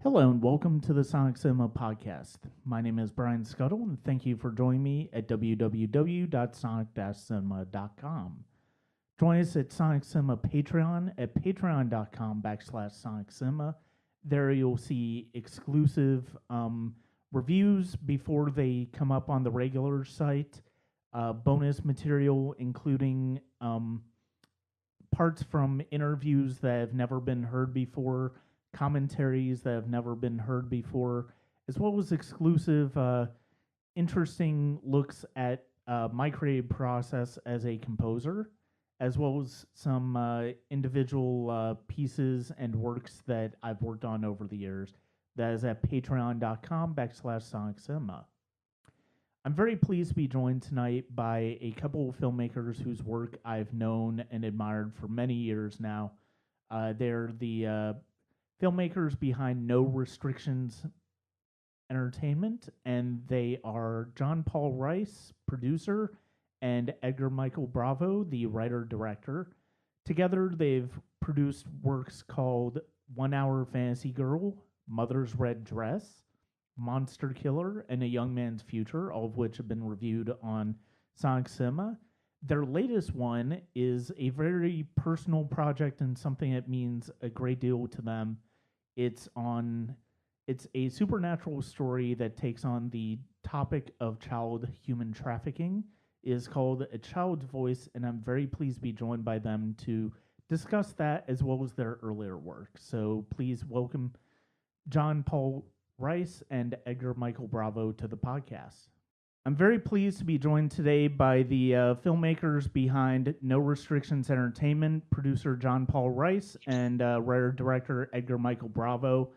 Hello and welcome to the Sonic Cinema podcast. My name is Brian Scuttle and thank you for joining me at www.sonic-cinema.com. Join us at Sonic Cinema Patreon at patreon.com/Sonic Cinema. There you'll see exclusive reviews before they come up on the regular site, bonus material including parts from interviews that have never been heard before, commentaries that have never been heard before, as well as exclusive, interesting looks at my creative process as a composer, as well as some individual pieces and works that I've worked on over the years. That is at patreon.com/Sonic Cinema. I'm very pleased to be joined tonight by a couple of filmmakers whose work I've known and admired for many years now. They're the filmmakers behind No Restrictions Entertainment, and they are John Paul Rice, producer, and Edgar Michael Bravo, the writer-director. Together, they've produced works called 1 Hour Fantasy Girl, Mother's Red Dress, Monster Killer, and A Young Man's Future, all of which have been reviewed on Sonic Cinema. Their latest one is a very personal project and something that means a great deal to them. It's a supernatural story that takes on the topic of child human trafficking. It is called A Child's Voice, and I'm very pleased to be joined by them to discuss that as well as their earlier work. So please welcome John Paul Rice and Edgar Michael Bravo to the podcast. I'm very pleased to be joined today by the filmmakers behind No Restrictions Entertainment, producer John Paul Rice and writer-director Edgar Michael Bravo.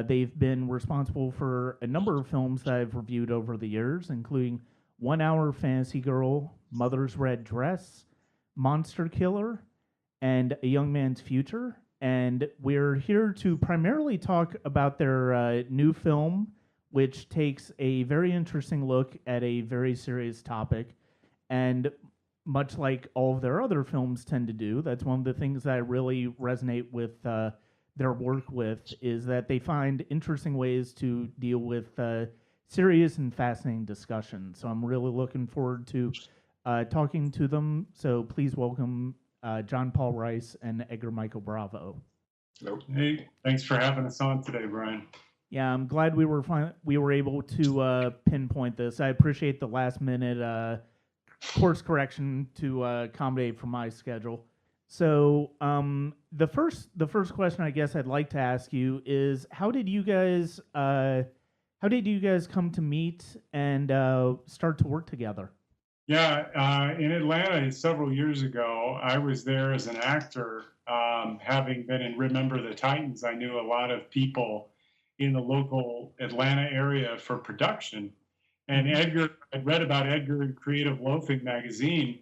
They've been responsible for a number of films that I've reviewed over the years, including 1 Hour Fantasy Girl, Mother's Red Dress, Monster Killer, and A Young Man's Future. And we're here to primarily talk about their new film, which takes a very interesting look at a very serious topic. And much like all of their other films tend to do, that's one of the things that I really resonate with their work with, is that they find interesting ways to deal with serious and fascinating discussions. So I'm really looking forward to talking to them. So please welcome John Paul Rice and Edgar Michael Bravo. Hello. Hey, thanks for having us on today, Brian. Yeah, I'm glad we were able to pinpoint this. I appreciate the last minute course correction to accommodate for my schedule. So the first question I guess I'd like to ask you is how did you guys come to meet and start to work together? Yeah, in Atlanta several years ago, I was there as an actor. Having been in Remember the Titans, I knew a lot of people in the local Atlanta area for production. And Edgar, I'd read about Edgar in Creative Loafing magazine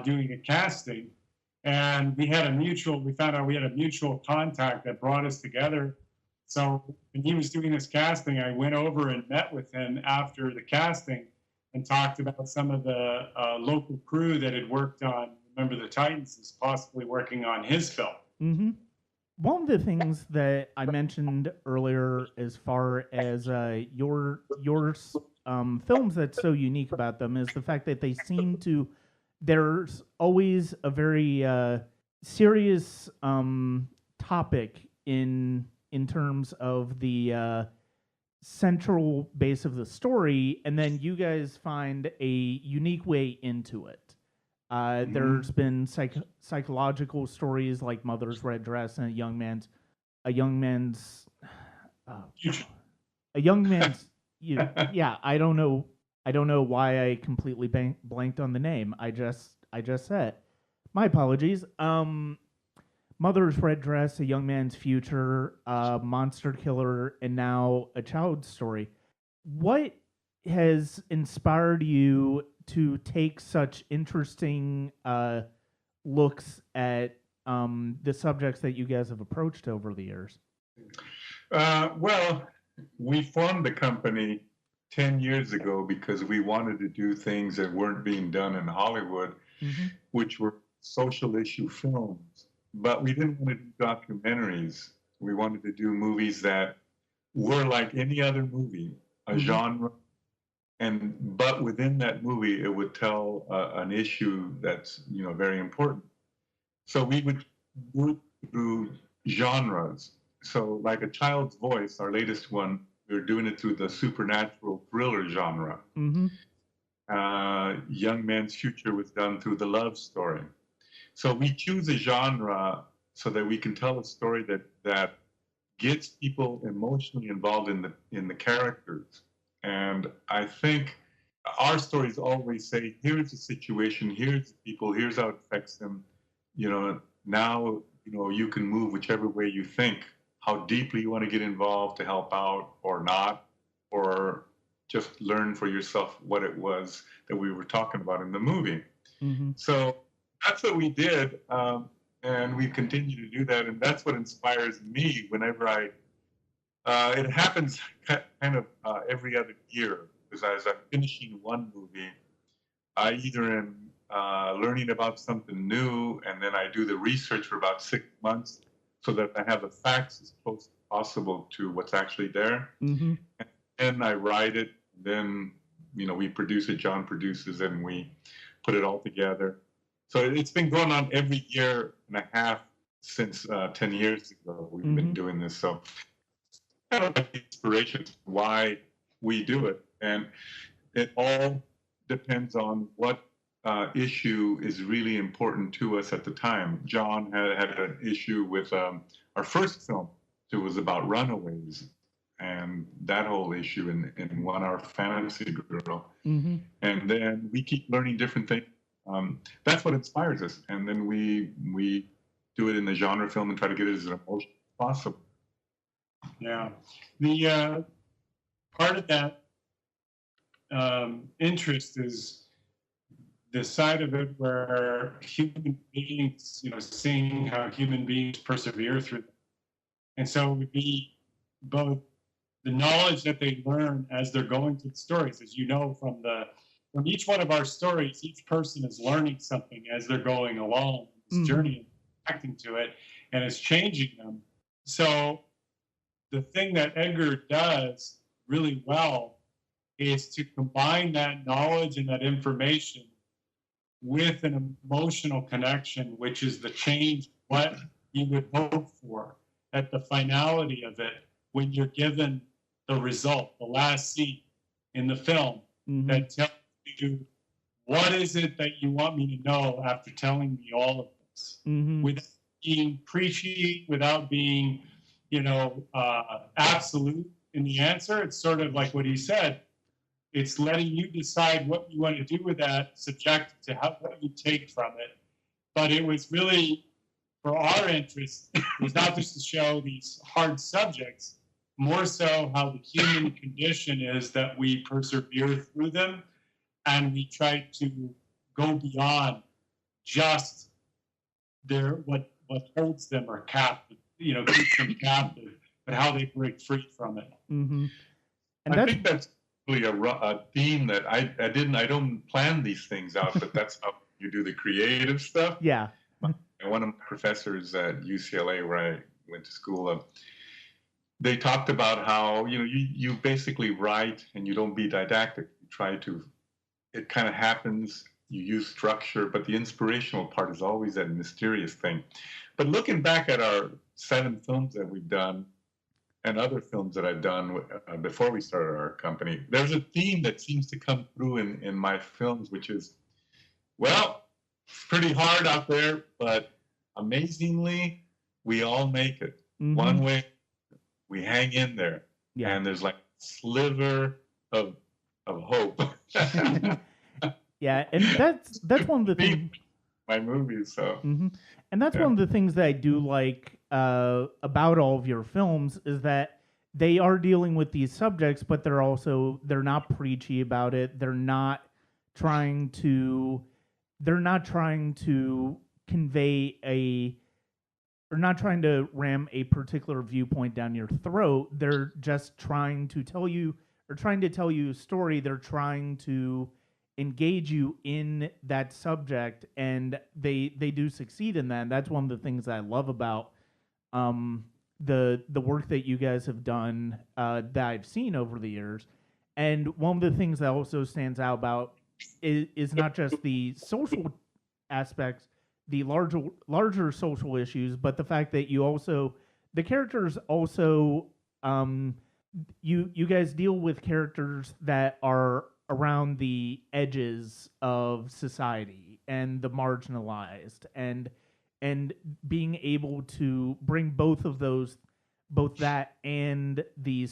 doing a casting. And we found out we had a mutual contact that brought us together. So when he was doing this casting, I went over and met with him after the casting and talked about some of the local crew that had worked on Remember the Titans is possibly working on his film. Mm-hmm. One of the things that I mentioned earlier, as far as your films that's so unique about them, is the fact that they seem to. There's always a very serious topic in terms of the central base of the story, and then you guys find a unique way into it. There's been psychological stories like Mother's Red Dress and a young man's yeah, I don't know why I completely blanked on the name. I just said, my apologies. Mother's Red Dress, A Young Man's Future, Monster Killer, and now A Child's Story. What has inspired you to take such interesting looks at the subjects that you guys have approached over the years? Well, we formed the company 10 years ago because we wanted to do things that weren't being done in Hollywood, which were social issue films. But we didn't want to do documentaries. We wanted to do movies that we're like any other movie, a genre, but within that movie, it would tell an issue that's very important. So we would move through genres. So like A Child's Voice, our latest one, we were doing it through the supernatural thriller genre. Young Man's Future was done through the love story. So we choose a genre so that we can tell a story that gets people emotionally involved in the characters. And I think our stories always say, here's the situation, here's the people, here's how it affects them. Now you can move whichever way you think, how deeply you want to get involved to help out or not, or just learn for yourself what it was that we were talking about in the movie. So that's what we did, and we continue to do that, and that's what inspires me whenever it happens kind of every other year, because as I'm finishing one movie, I either am learning about something new, and then I do the research for about 6 months so that I have the facts as close as possible to what's actually there. And then I write it, then we produce it, John produces it, and we put it all together. So it's been going on every year and a half since 10 years ago. We've been doing this. So kind of like inspiration why we do it. And it all depends on what issue is really important to us at the time. John had an issue with our first film. It was about runaways and that whole issue in 1 Hour Fantasy Girl. And then we keep learning different things. That's what inspires us. And then we do it in the genre film and try to get it as emotional as possible. Yeah. The part of that interest is the side of it where human beings, seeing how human beings persevere through them. And so it would be both the knowledge that they learn as they're going through the stories, as you know, from each one of our stories, each person is learning something as they're going along this journey and acting to it, and it's changing them. So the thing that Edgar does really well is to combine that knowledge and that information with an emotional connection, which is the change, what you would hope for at the finality of it when you're given the result, the last scene in the film that tells you what is it that you want me to know after telling me all of this, without being preachy, without being, absolute in the answer. It's sort of like what he said. It's letting you decide what you want to do with that, subject to what you take from it. But it was really, for our interest, it was not just to show these hard subjects, more so how the human condition is that we persevere through them, and we try to go beyond just what holds them or captive, keeps them captive, but how they break free from it. And I think that's really a theme that I don't plan these things out, but that's how you do the creative stuff. Yeah. One of my professors at UCLA, where I went to school, they talked about how you basically write and you don't be didactic. You try to. It kind of happens. You use structure, but the inspirational part is always that mysterious thing. But looking back at our 7 films that we've done, and other films that I've done before we started our company, there's a theme that seems to come through in my films, which is, well, it's pretty hard out there, but amazingly, we all make it. One way, we hang in there, and there's like a sliver of hope. Yeah, and that's one of the things. My movies, so. And that's one of the things that I do like about all of your films is that they are dealing with these subjects, but they're not preachy about it. They're not trying to convey or not trying to ram a particular viewpoint down your throat. They're just trying to tell you a story. They're trying to engage you in that subject, and they do succeed in that. And that's one of the things I love about the work that you guys have done that I've seen over the years. And one of the things that also stands out about is not just the social aspects, the larger social issues, but the fact that you also the characters also you guys deal with characters that are around the edges of society and the marginalized and being able to bring both of those both that and the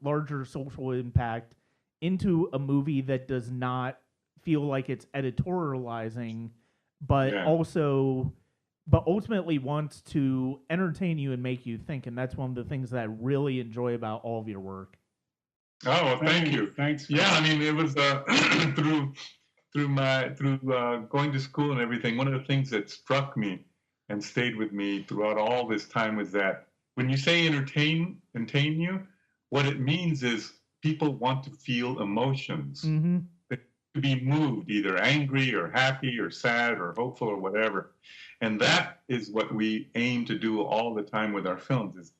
larger social impact into a movie that does not feel like it's editorializing but Yeah. also but ultimately wants to entertain you and make you think, and that's one of the things that I really enjoy about all of your work. Oh, well, thank you. Thanks. Yeah, I mean, it was through going to school and everything. One of the things that struck me and stayed with me throughout all this time was that when you say entertain you, what it means is people want to feel emotions. Mm-hmm. To be moved, either angry or happy or sad or hopeful or whatever. And that is what we aim to do all the time with our films, is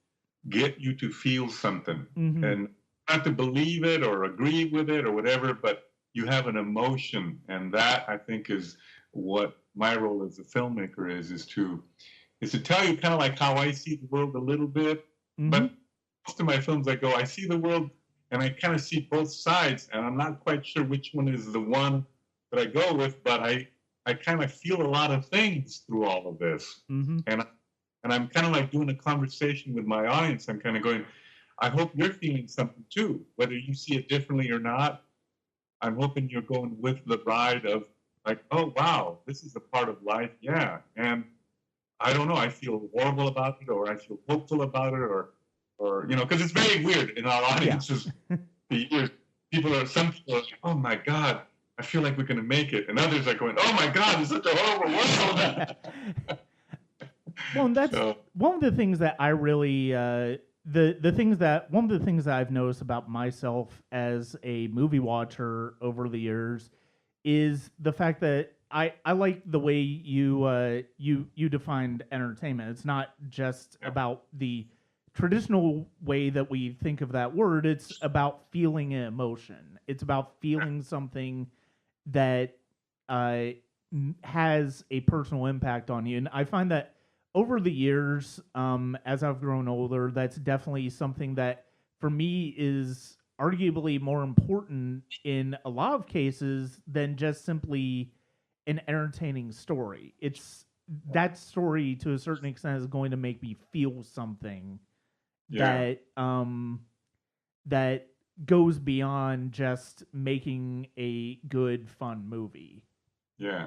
get you to feel something. Mm-hmm. And not to believe it or agree with it or whatever, but you have an emotion. And that, I think, is what my role as a filmmaker is to tell you kind of like how I see the world a little bit. Mm-hmm. But most of my films, I see the world and I kind of see both sides, and I'm not quite sure which one is the one that I go with, but I kind of feel a lot of things through all of this. Mm-hmm. And I'm kind of like doing a conversation with my audience. I'm kind of going, I hope you're feeling something too, whether you see it differently or not. I'm hoping you're going with the ride of like, oh, wow, this is a part of life. Yeah. And I don't know, I feel horrible about it, or I feel hopeful about it, or because it's very weird in our audiences. Yeah. Some people are like, oh my God, I feel like we're going to make it. And others are going, oh my God, it's such a horrible world. Well, and that's one of the things that I really, one of the things that I've noticed about myself as a movie watcher over the years is the fact that I like the way you defined entertainment. It's not just about the traditional way that we think of that word. It's about feeling an emotion. It's about feeling something that has a personal impact on you. And I find that over the years, as I've grown older, that's definitely something that for me is arguably more important in a lot of cases than just simply an entertaining story. It's that story to a certain extent is going to make me feel something that that goes beyond just making a good fun movie. Yeah.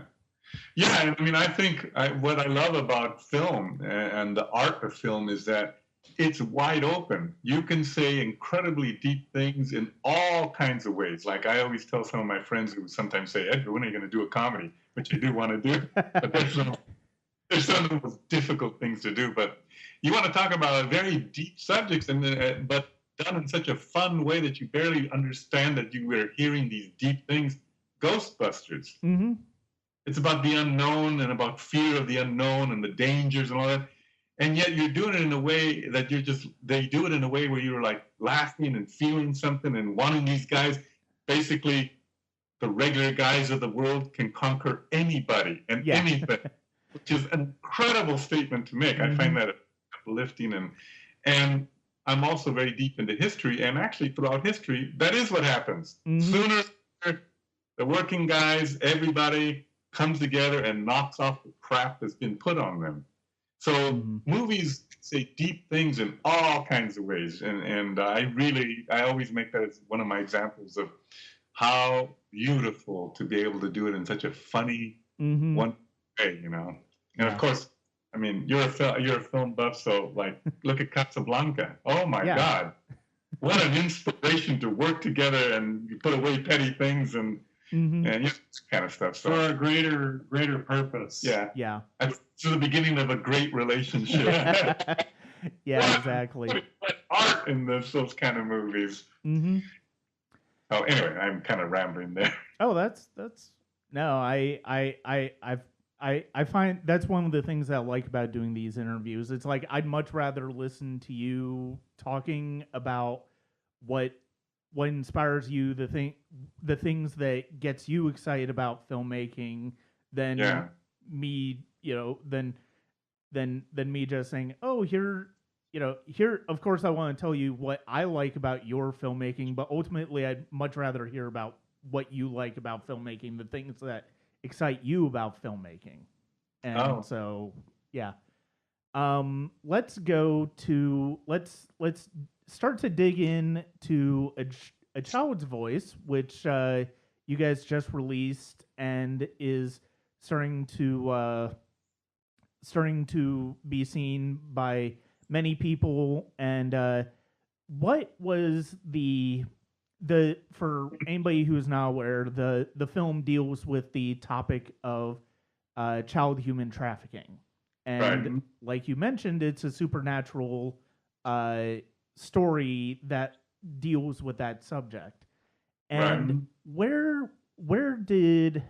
I mean, I think what I love about film and the art of film is that it's wide open. You can say incredibly deep things in all kinds of ways. Like I always tell some of my friends who sometimes say, Edgar, when are you going to do a comedy? Which I do want to do. But there's some of the most difficult things to do. But you want to talk about very deep subjects, but done in such a fun way that you barely understand that you were hearing these deep things. Ghostbusters. Mm-hmm. It's about the unknown and about fear of the unknown and the dangers and all that. And yet you're doing it in a way that they do it in a way where you're like laughing and feeling something and wanting these guys, basically the regular guys of the world can conquer anybody and anything, which is an incredible statement to make. I find that uplifting. And I'm also very deep into history. And actually throughout history, that is what happens. Sooner or later, the working guys, everybody comes together and knocks off the crap that's been put on them. So movies say deep things in all kinds of ways. And I always make that as one of my examples of how beautiful to be able to do it in such a funny one way, And of course, I mean, you're a film buff, so like, look at Casablanca. Oh my God, what an inspiration to work together and you put away petty things and this kind of stuff. So for a greater purpose. Yeah. It's the beginning of a great relationship. Exactly. Put art in those kind of movies. Oh, anyway, I'm kind of rambling there. Oh, that's no. I find that's one of the things that I like about doing these interviews. It's like I'd much rather listen to you talking about what what inspires you, the things that gets you excited about filmmaking, than Yeah. me, than me just saying, oh, here, of course I want to tell you what I like about your filmmaking, but ultimately I'd much rather hear about what you like about filmmaking, the things that excite you about filmmaking. And Oh, so, yeah. Let's go to let's start to dig in to a child's voice, which you guys just released and is starting to starting to be seen by many people. And what was the for anybody who is not aware, the film deals with the topic of child human trafficking, right. and like you mentioned, it's a supernatural uh, story that deals with that subject. Right. And where did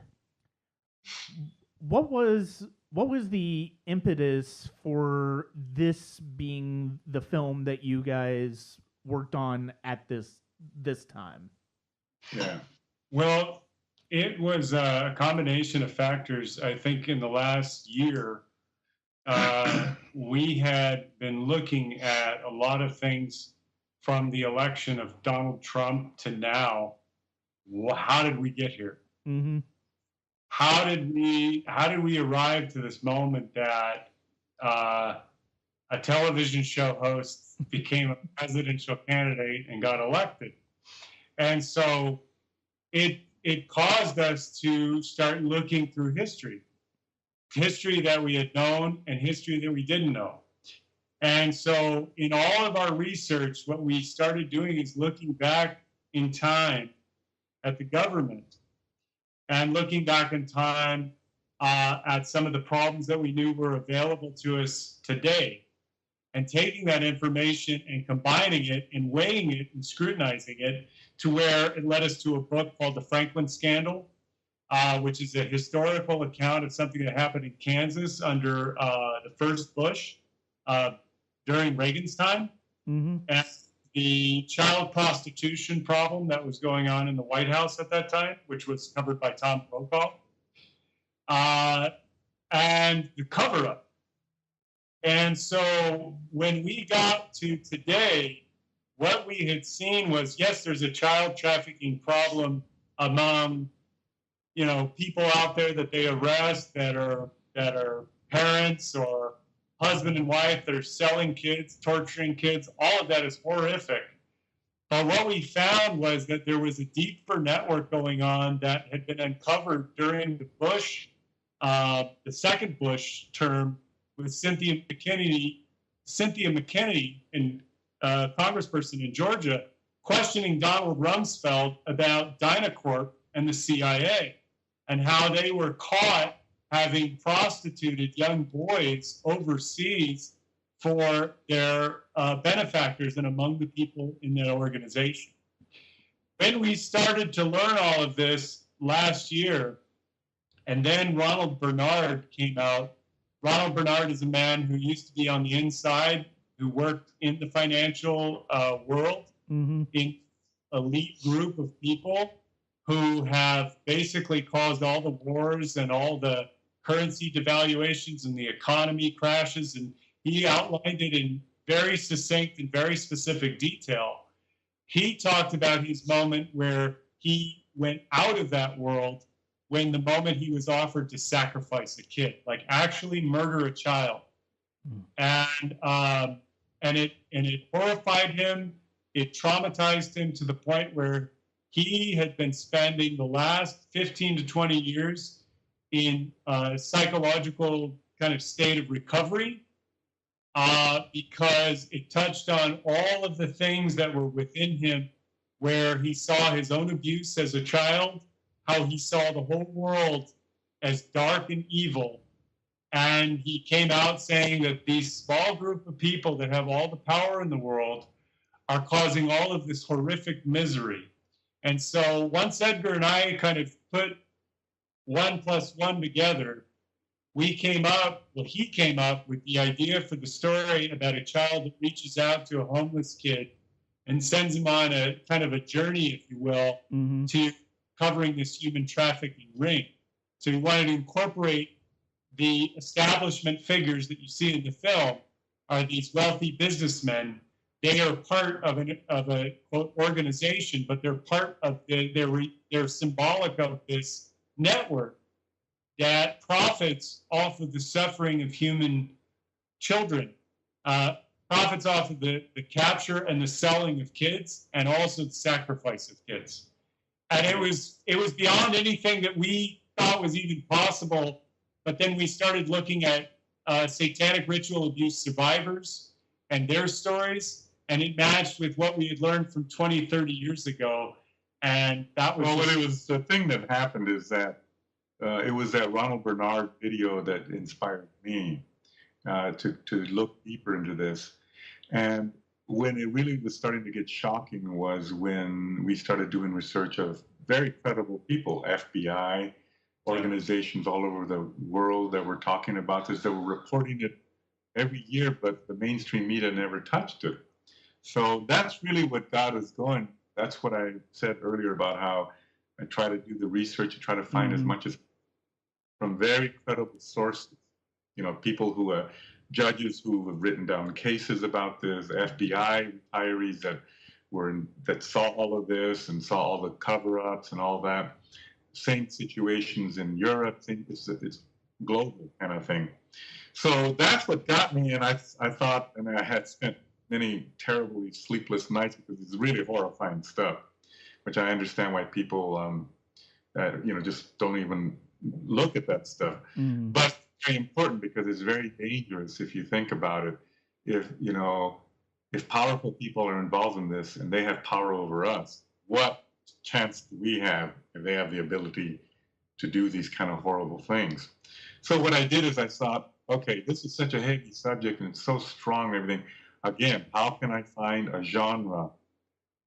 what was the impetus for this being the film that you guys worked on at this time? Yeah. Well, it was a combination of factors. I think in the last year, we had been looking at a lot of things from the election of Donald Trump to now. How did we get here? Mm-hmm. How did we arrive to this moment that uh, a television show host became a presidential candidate and got elected? And so it caused us to start looking through history that we had known and history that we didn't know. And so in all of our research, what we started doing is looking back in time at the government and looking back in time at some of the problems that we knew were available to us today, and taking that information and combining it and weighing it and scrutinizing it to where it led us to a book called The Franklin Scandal, which is a historical account of something that happened in Kansas under the first Bush during Reagan's time. Mm-hmm. And the child prostitution problem that was going on in the White House at that time, which was covered by Tom Brokaw, and the cover-up. And so when we got to today, what we had seen was, yes, there's a child trafficking problem among, people out there that they arrest that are parents or husband and wife that are selling kids, torturing kids. All of that is horrific. But what we found was that there was a deeper network going on that had been uncovered during the Bush, the second Bush term, with Cynthia McKinney, and congressperson in Georgia, questioning Donald Rumsfeld about Dynacorp and the CIA and how they were caught having prostituted young boys overseas for their benefactors and among the people in their organization. When we started to learn all of this last year, and then Ronald Bernard came out. Ronald Bernard is a man who used to be on the inside, who worked in the financial world, Mm-hmm. in elite group of people who have basically caused all the wars and all the currency devaluations and the economy crashes. And he outlined it in very succinct and very specific detail. He talked about his moment where he went out of that world when the moment he was offered to sacrifice a kid, like actually murder a child. And it horrified him. It traumatized him to the point where he had been spending the last 15 to 20 years in a psychological kind of state of recovery, because it touched on all of the things that were within him, where he saw his own abuse as a child, how he saw the whole world as dark and evil. And he came out saying that these small group of people that have all the power in the world are causing all of this horrific misery. And so once Edgar and I kind of put 1 + 1 together, he came up with the idea for the story about a child that reaches out to a homeless kid and sends him on a kind of a journey, if you will, to covering this human trafficking ring. So he wanted to incorporate the establishment figures that you see in the film are these wealthy businessmen. They are part of a quote, organization, but they're part of they're symbolic of this network that profits off of the suffering of human children, profits off of the capture and the selling of kids, and also the sacrifice of kids. And it was beyond anything that we thought was even possible. But then we started looking at satanic ritual abuse survivors and their stories, and it matched with what we had learned from 20, 30 years ago. And that was the thing that happened is that it was that Ronald Bernard video that inspired me to look deeper into this. And when it really was starting to get shocking was when we started doing research of very credible people, FBI, organizations all over the world that were talking about this, that were reporting it every year, but the mainstream media never touched it. So that's really what got us going. That's what I said earlier about how I try to do the research and try to find as much as from very credible sources, people who are judges who have written down cases about this, FBI retirees that saw all of this and saw all the cover-ups and all that. Same situations in Europe. It's global kind of thing. So that's what got me, and I thought, and I had spent many terribly sleepless nights because it's really horrifying stuff, which I understand why people, just don't even look at that stuff. But it's very important because it's very dangerous if you think about it. If powerful people are involved in this and they have power over us, what chance do we have if they have the ability to do these kind of horrible things? So what I did is I thought, okay, this is such a heavy subject and it's so strong and everything. Again, how can I find a genre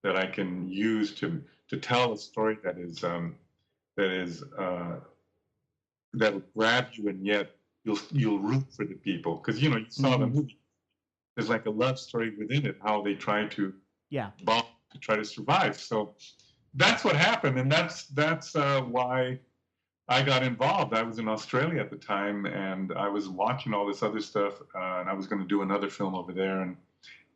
that I can use to tell a story that'll grab you, and yet you'll root for the people, because you saw the movie. There's like a love story within it, how they try to bond to try to survive. So that's what happened, and that's why I got involved. I was in Australia at the time, and I was watching all this other stuff, and I was going to do another film over there,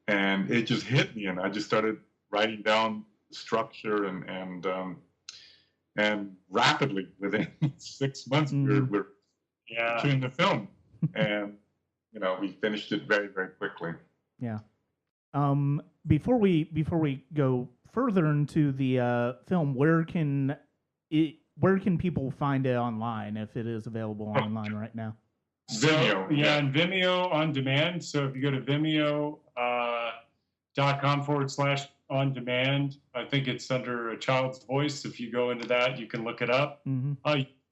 and it just hit me, and I just started writing down the structure, and rapidly within 6 months we're doing the film, and we finished it very, very quickly. Yeah. Before we go further into the film, where can people find it online if it is available online right now? Vimeo, and Vimeo on demand. So if you go to Vimeo.com/on demand, I think it's under A Child's Voice. If you go into that, you can look it up.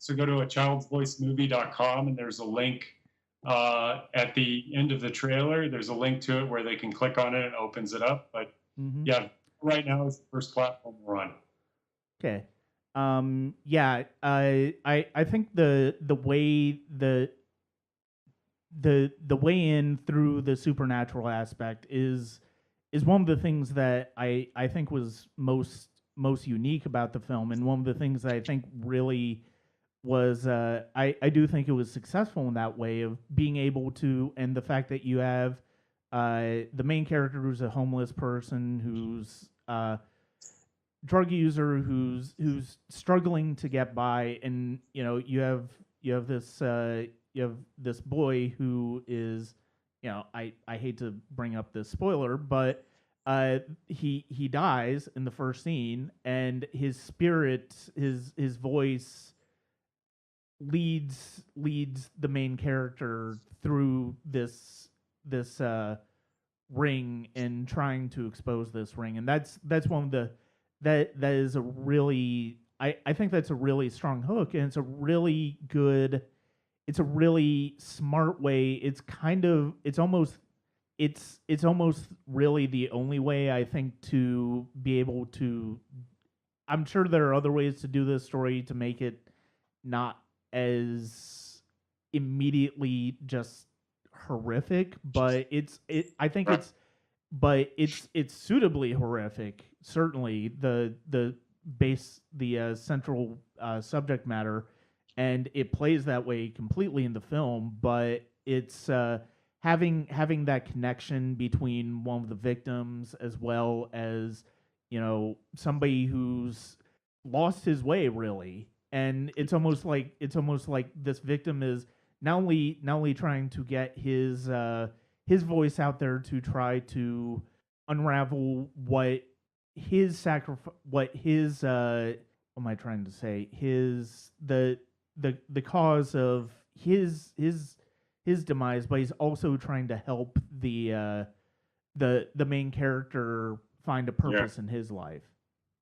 So go to achildsvoicemovie.com, and there's a link at the end of the trailer. There's a link to it where they can click on it and it opens it up. But right now is the first platform we're on. Okay. I think the way the way in through the supernatural aspect is one of the things that I think was most unique about the film, and one of the things that I think really was I do think it was successful in that way of being able to, and the fact that you have the main character who's a homeless person who's drug user who's struggling to get by, and you have this boy who is, I hate to bring up this spoiler, but he dies in the first scene, and his spirit, his voice leads the main character through this ring and trying to expose this ring, and that's one of the that is a really, I think that's a really strong hook, and it's a really smart way. It's almost really the only way, I think, to be able to, I'm sure there are other ways to do this story to make it not as immediately just horrific, but I think Right. it's suitably horrific. Certainly, the central subject matter, and it plays that way completely in the film. But it's having that connection between one of the victims as well as somebody who's lost his way really, and it's almost like this victim is not only trying to get his voice out there to try to unravel what his what am I trying to say, his the cause of his demise, but he's also trying to help the main character find a Yeah. purpose in his life.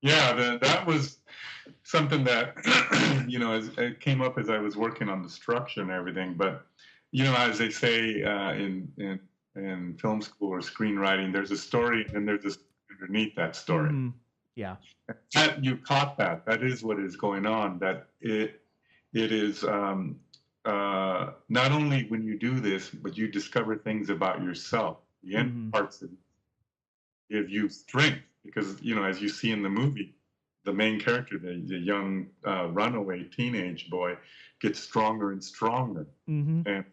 Yeah, that was something that as it came up as I was working on the structure and everything. But as they say in film school or screenwriting, there's a story and there's a story underneath that story. Mhm. Yeah. That you caught that is what is going on. That it is not only when you do this, but you discover things about yourself. The end Mhm. parts that give you strength, because as you see in the movie, the main character, the young runaway teenage boy, gets stronger and stronger, Mhm.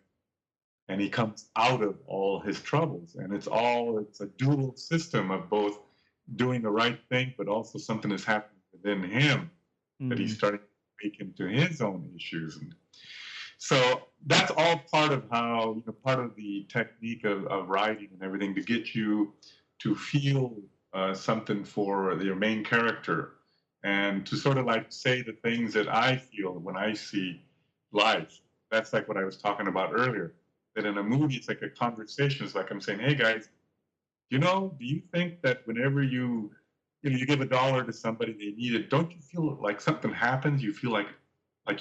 and he comes out of all his troubles, and it's a dual system of both doing the right thing, but also something is happening within him that he's Mhm. starting to make into his own issues. And so that's all part of how part of the technique of writing and everything, to get you to feel something for your main character, and to sort of like say the things that I feel when I see life. That's like what I was talking about earlier. That in a movie, it's like a conversation. It's like I'm saying, "Hey guys, do you think that whenever you give $1 to somebody, they need it, don't you feel like something happens? You feel like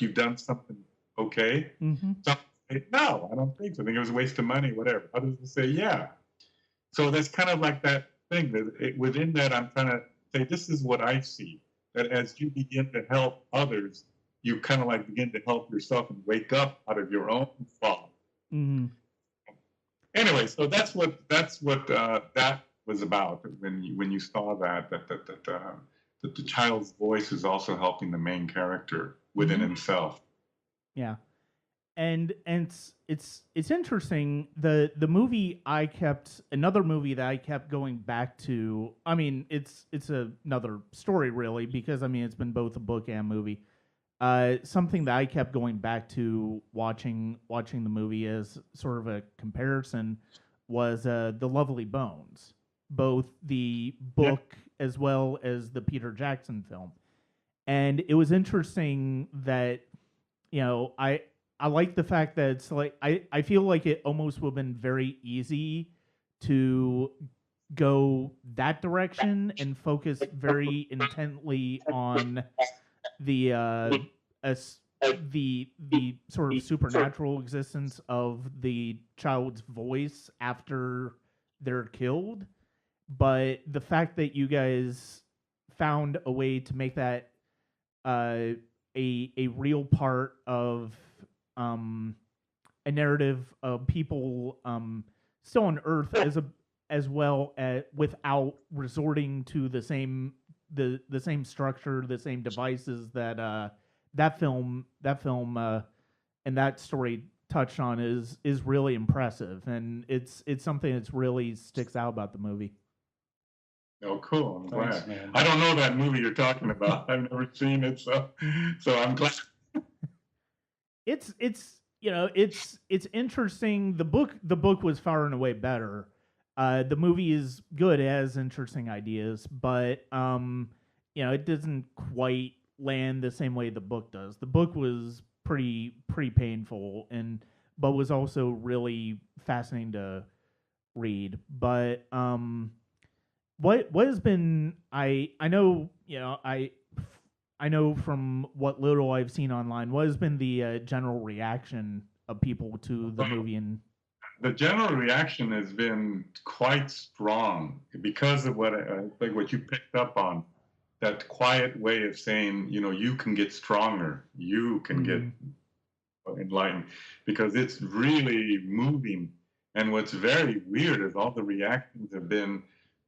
you've done something okay?" Mhm. Some say, "No, I don't think so. I think it was a waste of money, whatever." Others will say, "Yeah." So that's kind of like that thing that within that, I'm trying to say, this is what I see. That as you begin to help others, you kind of like begin to help yourself and wake up out of your own fog. Mhm. Anyway, so that's what that was about when you saw that the child's voice is also helping the main character within Mhm. himself. Yeah. And it's interesting, the movie I kept another movie that I kept going back to. I mean, it's another story really, because I mean it's been both a book and movie. Something that I kept going back to watching the movie as sort of a comparison was The Lovely Bones, both the Yeah. book as well as the Peter Jackson film. And it was interesting that I like the fact that it's like I feel like it almost would have been very easy to go that direction and focus very intently on the as the sort of supernatural existence of the child's voice after they're killed. But the fact that you guys found a way to make that uh, a real part of um, a narrative of people still on Earth as well as without resorting to the same structure, the same devices that that film and that story touched on is really impressive, and it's something that's really sticks out about the movie. Oh, cool! I'm Thanks, glad. man. I don't know that movie you're talking about. I've never seen it, so Mhm. so I'm glad. It's interesting. The book was far and away better. The movie is good, it has interesting ideas, but it doesn't quite land the same way the book does. The book was pretty painful, and but was also really fascinating to read. But what has been I know I know from what little I've seen online, what has been the general reaction of people to the movie? And The general reaction has been quite strong because of what I think what you picked up on, that quiet way of saying, you can get stronger, you can get mm, enlightened, because it's really moving. And what's very weird is all the reactions have been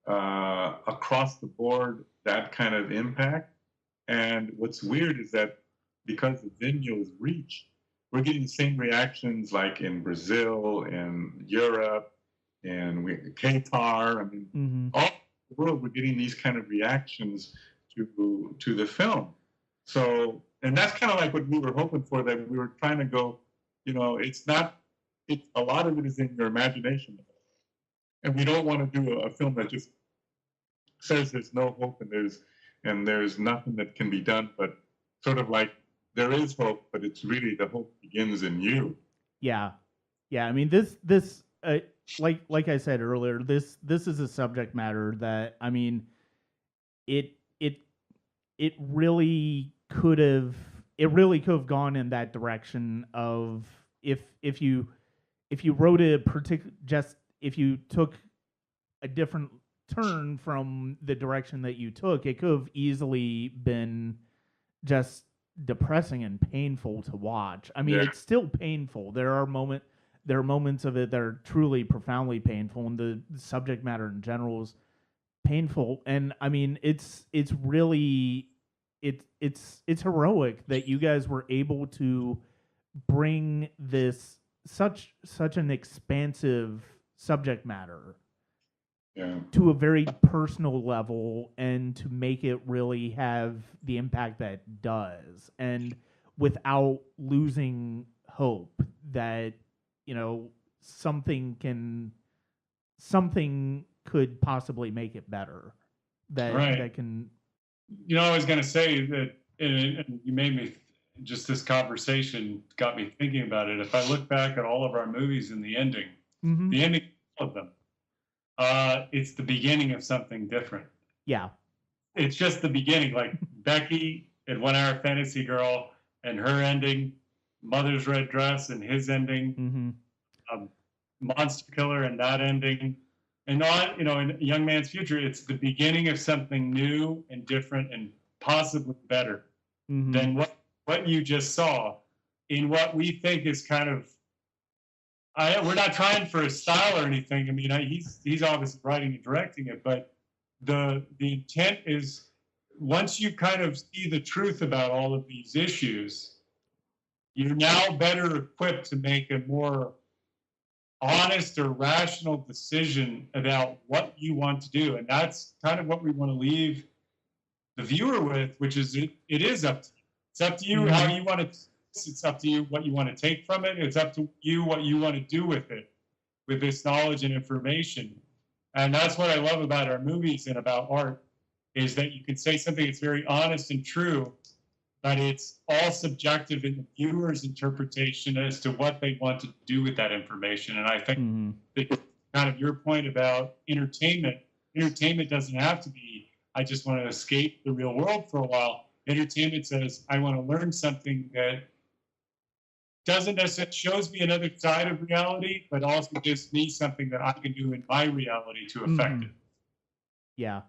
across the board, that kind of impact. And what's weird is that because of Vigno's reach, we're getting the same reactions like in Brazil, in Europe, and Qatar. I mean, all over the world, we're getting these kind of reactions to the film. So, and that's kind of like what we were hoping for, that we were trying to go, it's not, a lot of it is in your imagination. And we don't want to do a film that just says there's no hope and there's nothing that can be done, but sort of like there is hope, but it's really the hope begins in you. Yeah. I mean, this like I said earlier, this is a subject matter that, I mean, it really could have gone in that direction of if you wrote if you took a different turn from the direction that you took, it could have easily been just depressing and painful to watch. I mean, It's still painful. There are moments of it that are truly profoundly painful, and the subject matter in general is painful. And I mean, it's really it's heroic that you guys were able to bring this such an expansive subject matter to a very personal level, and to make it really have the impact that it does, and without losing hope that something could possibly make it better. That can. I was going to say that, and you made me. Just this conversation got me thinking about it. If I look back at all of our movies and the ending, the ending of them, it's the beginning of something different. Yeah. It's just the beginning. Like Becky in 1 Hour Fantasy Girl and her ending, Mother's Red Dress and his ending, Monster Killer and that ending, and on, in Young Man's Future, it's the beginning of something new and different and possibly better than what you just saw in what we think is kind of, we're not trying for a style or anything. I mean, he's obviously writing and directing it, but the intent is, once you kind of see the truth about all of these issues, you're now better equipped to make a more honest or rational decision about what you want to do. And that's kind of what we want to leave the viewer with, which is it is up to you. It's up to you how you want to. It's up to you what you want to take from it. It's up to you what you want to do with it, with this knowledge and information. And that's what I love about our movies and about art, is that you can say something that's very honest and true, but it's all subjective in the viewer's interpretation as to what they want to do with that information. And I think that kind of your point about entertainment doesn't have to be, I just want to escape the real world for a while. Entertainment says, I want to learn something that doesn't necessarily shows me another side of reality, but also gives me something that I can do in my reality to affect it. Yeah.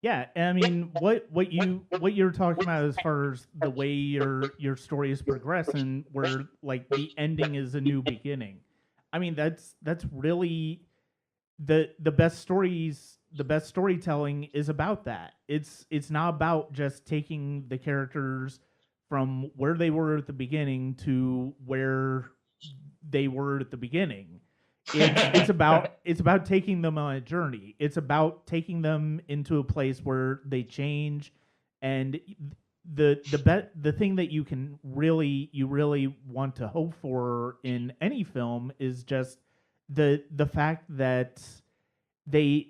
Yeah, I mean, what you're talking about as far as the way your story is progressing, where like the ending is a new beginning. I mean, that's really the best stories. The best storytelling is about that. It's not about just taking the characters from where they were at the beginning to where they were at the beginning. It's about taking them on a journey. It's about taking them into a place where they change, and the thing that you really want to hope for in any film is just the fact that the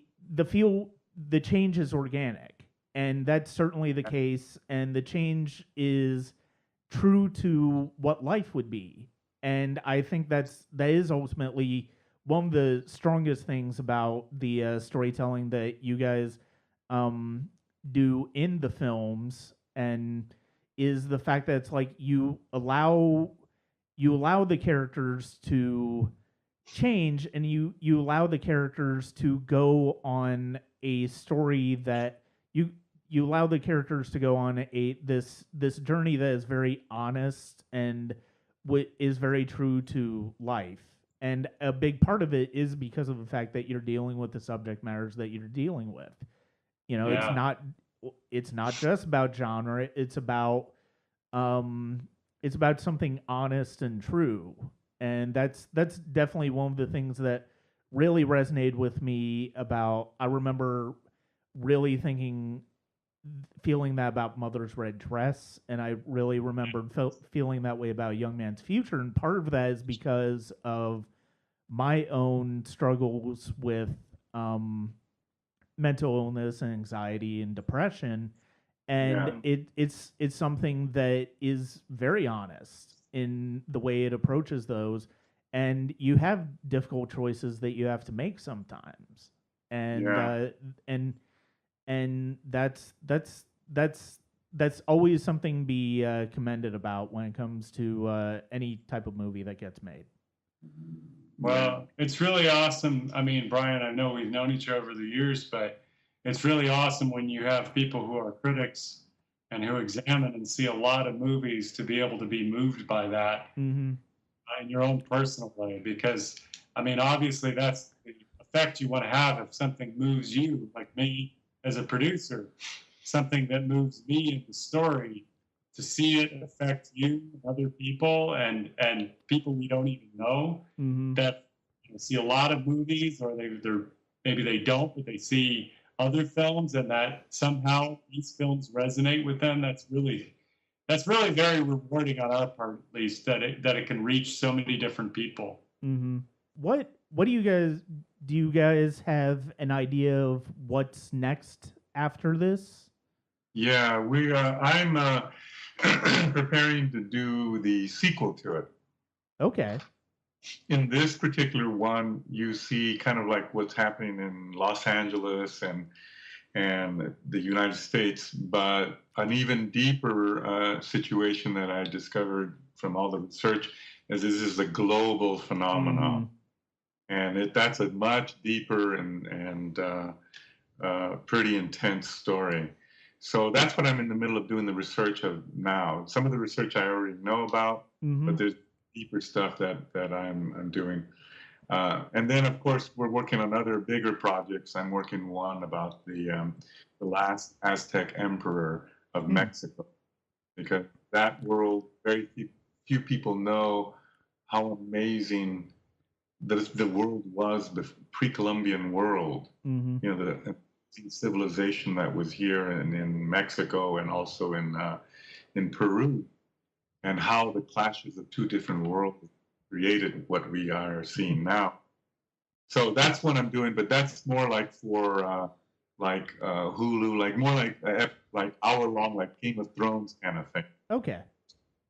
change is organic, and that's certainly the case, and the change is true to what life would be. And I think that is ultimately one of the strongest things about the storytelling that you guys do in the films, and is the fact that it's like you allow the characters to change, and you allow the characters to go on a story that you allow the characters to go on this journey that is very honest and is very true to life. And a big part of it is because of the fact that you're dealing with the subject matters that you're dealing with. You know, Yeah. it's not just about genre. Um it's about something honest and true. And that's definitely one of the things that really resonated with me about. I remember really feeling that about Mother's Red Dress, and I really remembered feeling that way about Young Man's Future. And part of that is because of my own struggles with um, mental illness and anxiety and depression, and Yeah. it's something that is very honest in the way it approaches those, and you have difficult choices that you have to make sometimes, and Yeah. and that's always something to be commended about when it comes to any type of movie that gets made. Well, it's really awesome. I mean, Brian, I know we've known each other over the years, but it's really awesome when you have people who are critics and who examine and see a lot of movies to be able to be moved by that Mm-hmm. in your own personal way. Because, I mean, obviously, that's the effect you want to have if something moves you, like me as a producer, something that moves me in the story. To see it affect you and other people and people we don't even know Mm-hmm. that see a lot of movies, or they're maybe they don't, but they see other films, and that somehow these films resonate with them. That's really very rewarding on our part, at least, that it can reach so many different people. Mm-hmm. What do you guys have an idea of what's next after this? Yeah, I'm preparing to do the sequel to it. Okay. In this particular one, you see kind of like what's happening in Los Angeles and the United States, but an even deeper situation that I discovered from all the research is this is a global phenomenon, and that's a much deeper and pretty intense story. So that's what I'm in the middle of doing the research of now. Some of the research I already know about, Mm-hmm. but there's deeper stuff that I'm doing. And then, of course, we're working on other bigger projects. I'm working one about the last Aztec emperor of Mexico, because that world, very few people know how amazing the world was, the pre-Columbian world. Mm-hmm. You know, the civilization that was here in Mexico and also in Peru, and how the clashes of two different worlds created what we are seeing now. So that's what I'm doing, but that's more like for Hulu, like more like hour long, like Game of Thrones kind of thing. Okay.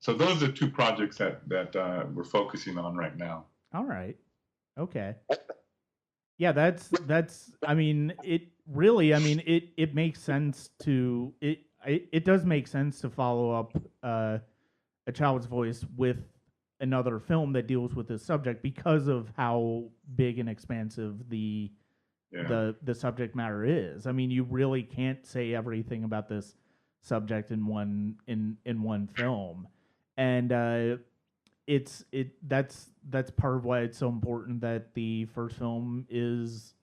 So those are two projects that we're focusing on right now. All right. Okay. Yeah, that's. I mean, it really. I mean, it makes sense to it does make sense to follow up A Child's Voice with another film that deals with this subject because of how big and expansive the subject matter is. I mean, you really can't say everything about this subject in one film, and that's part of why it's so important that the first film is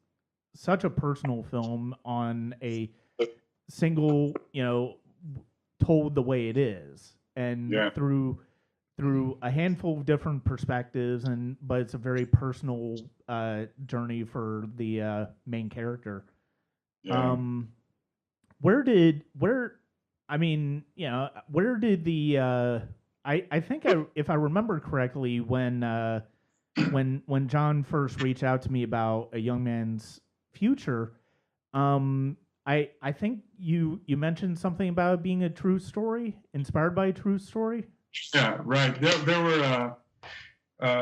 such a personal film on a single, told the way it is, and through a handful of different perspectives, but it's a very personal journey for the main character. Yeah. Where did the I think if I remember correctly, when John first reached out to me about A Young Man's Future, I think you mentioned something about it being a true story, inspired by a true story. Yeah, right. There were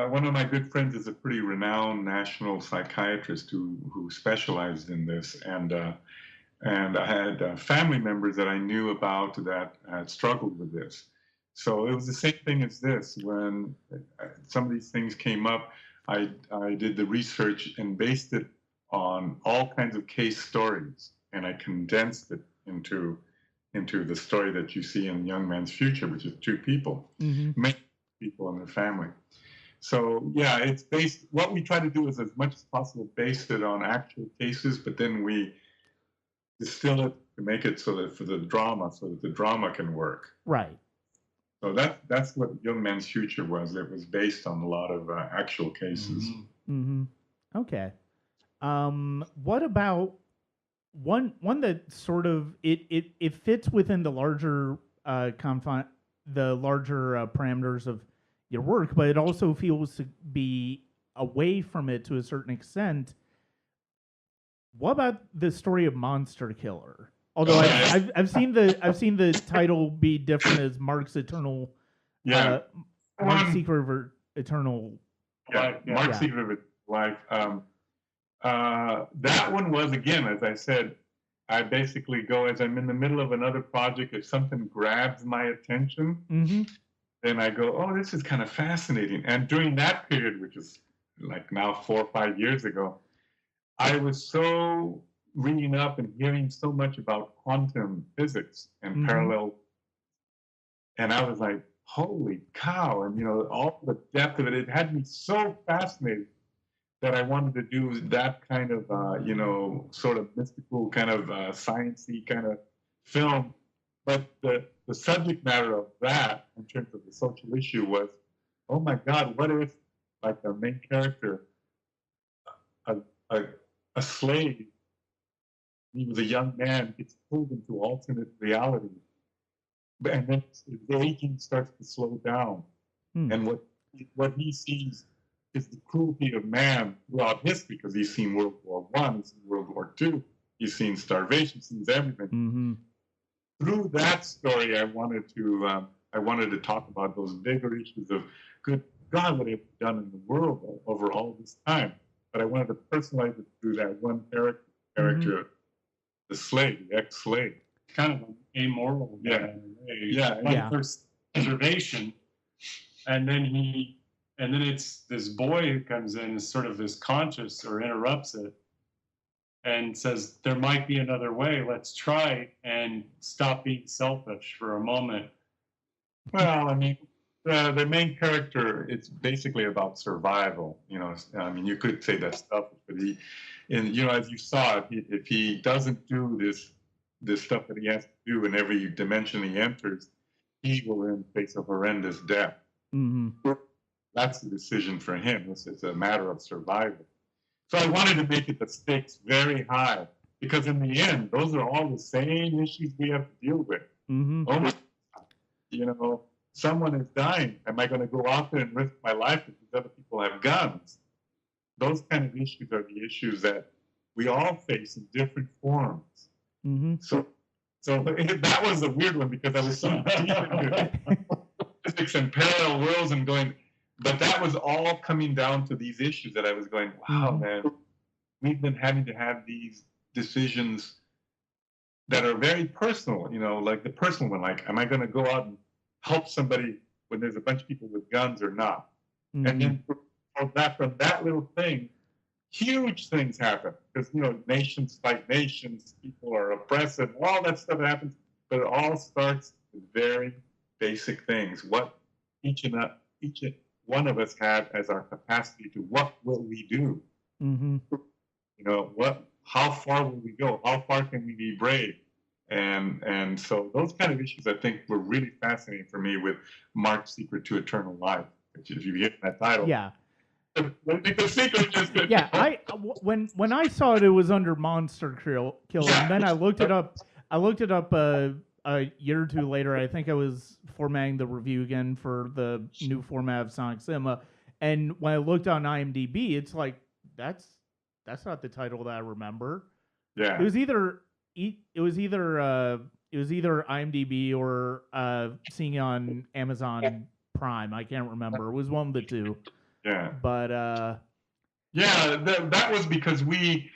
one of my good friends is a pretty renowned national psychiatrist who specialized in this, and I had family members that I knew about that had struggled with this. So it was the same thing as this. When some of these things came up, I did the research and based it on all kinds of case stories, and I condensed it into the story that you see in Young Man's Future, which is two people. Mm-hmm. people and their family. So yeah, it's based. What we try to do is as much as possible base it on actual cases, but then we distill it to make it so that the drama can work. Right. So that's what Young Man's Future was. It was based on a lot of actual cases. Mm-hmm. Okay. What about one that sort of it fits within the larger parameters of your work, but it also feels to be away from it to a certain extent. What about the story of Monster Killer? Although I've seen the title be different as Mark's Eternal, Mark's Secret of Eternal. Mark's Secret of Life. That one was, again, as I said, I basically go as I'm in the middle of another project. If something grabs my attention, then I go, oh, this is kind of fascinating. And during that period, which is like now 4 or 5 years ago, I was so reading up and hearing so much about quantum physics and parallel. And I was like, holy cow. And, all the depth of it, it had me so fascinated that I wanted to do that kind of, sort of mystical kind of sciencey kind of film. But the subject matter of that, in terms of the social issue, was, oh my God, what if, like the main character, a slave, he was a young man, gets pulled into alternate reality, and then the aging starts to slow down, and what he sees is the cruelty of man throughout history, because he's seen World War I, he's seen World War II, he's seen starvation, he's seen everything. Through that story, I wanted to talk about those bigger issues of, good God, what have we done in the world over all this time? But I wanted to personalize it through that one character, the slave, the ex-slave. Kind of an amoral guy. First observation, and then it's this boy who comes in, is sort of this conscious, or interrupts it, and says, there might be another way, let's try and stop being selfish for a moment. Well, I mean, the main character, it's basically about survival. I mean, you could say that's selfish, but as you saw, if he doesn't do this stuff that he has to do in every dimension he enters, he will then face a horrendous death. That's the decision for him. It's a matter of survival. So I wanted to make it the stakes very high, because in the end, those are all the same issues we have to deal with. Oh my God, someone is dying. Am I going to go out there and risk my life because other people have guns? Those kind of issues are the issues that we all face in different forms. So that was a weird one, because I was so deep into physics and parallel worlds and going, but that was all coming down to these issues that I was going, wow, man, we've been having to have these decisions that are very personal, like the personal one, like, am I going to go out and help somebody when there's a bunch of people with guns or not? And then from that little thing, huge things happen, because nations fight nations, people are oppressive, all that stuff happens, but it all starts with very basic things. What each one of us have as our capacity to, what will we do? How far will we go? How far can we be brave? And so those kind of issues, I think, were really fascinating for me with Mark's Secret to Eternal Life, which, if you get that title, the secret is good. When I saw it, it was under Monster Kill, and then I looked it up. A year or two later. I think I was formatting the review again for the new format of Sonic Cinema, and when I looked on IMDb, it's like, that's not the title that I remember. Yeah, it was either IMDb or seeing it on Amazon Prime. I can't remember. It was one of the two. Yeah. But that was because we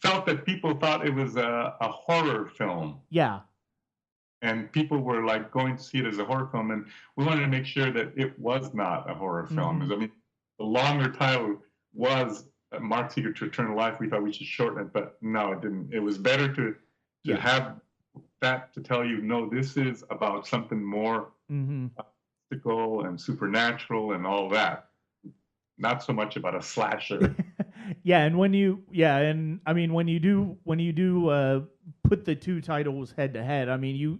felt that people thought it was a horror film. Yeah. And people were like going to see it as a horror film, and we wanted to make sure that it was not a horror film. I mean, the longer title was Mark's Secret to Eternal Life. We thought we should shorten it, but no, it didn't. It was better to have that to tell you, no, this is about something more mystical and supernatural and all that. Not so much about a slasher. Yeah, and and I mean when you do put the two titles head to head, I mean